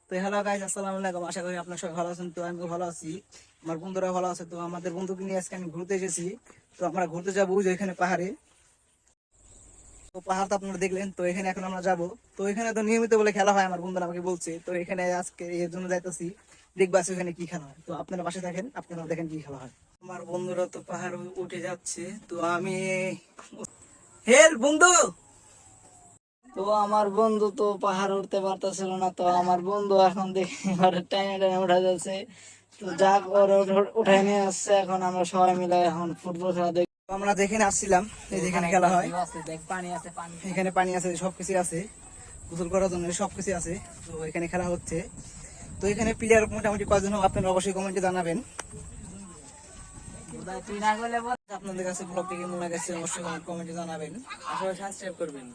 তো hello guys, আসসালামু আলাইকুম। আশা করি আপনারা সবাই ভালো আছেন। তো আমিও ভালো আছি, আমার বন্ধুরা ভালো আছে। তো আমাদের বন্ধুকে নিয়ে আজকে আমি ঘুরতে এসেছি। তো আমরা ঘুরতে যাবো যে এখানে পাহাড়ে। তো পাহাড় তো আপনারা দেখলেন, তো এখানে এখন আমরা যাব। তো এখানে তো নিয়মিত বলে খেলা হয়, আমার বন্ধুরা আমাকে বলছে। তো এখানে আজকে এর জন্য যাইতেছি, দেখবো আজকে এখানে কি খেলা হয়। তো আপনারা পাশে থাকেন, আপনারা দেখেন কি খেলা হয়। আমার বন্ধুরা তো পাহাড় উঠে যাচ্ছে, তো আমি হেল বন্ধু। তো আমার বন্ধু তো পাহাড় উঠতে পারতেছিল না, তো আমার বন্ধু এখন দেখি এবারে টাইনে টাইনে উঠা যাচ্ছে। তো যাক, ওর উঠাই নিয়ে আসছে। এখন আমরা সবাই মিলে এখন ফুটবল খেলা দেখি। আমরা যেখানে আসছিলাম, এই যেখানে খেলা হয়, এখানে পানি আছে, সবকিছু আছে, গোসল করার জন্য সবকিছু আছে। তো এখানে খেলা হচ্ছে। তো এখানে প্লেয়ার মোটামুটি কয়জন হবে আপনারা অবশ্যই কমেন্টে জানাবেন। আপনাদের কাছে ব্লগটি কেমন লাগছে অবশ্যই কমেন্টে জানাবেন, আর সবাই সাবস্ক্রাইব করবেন।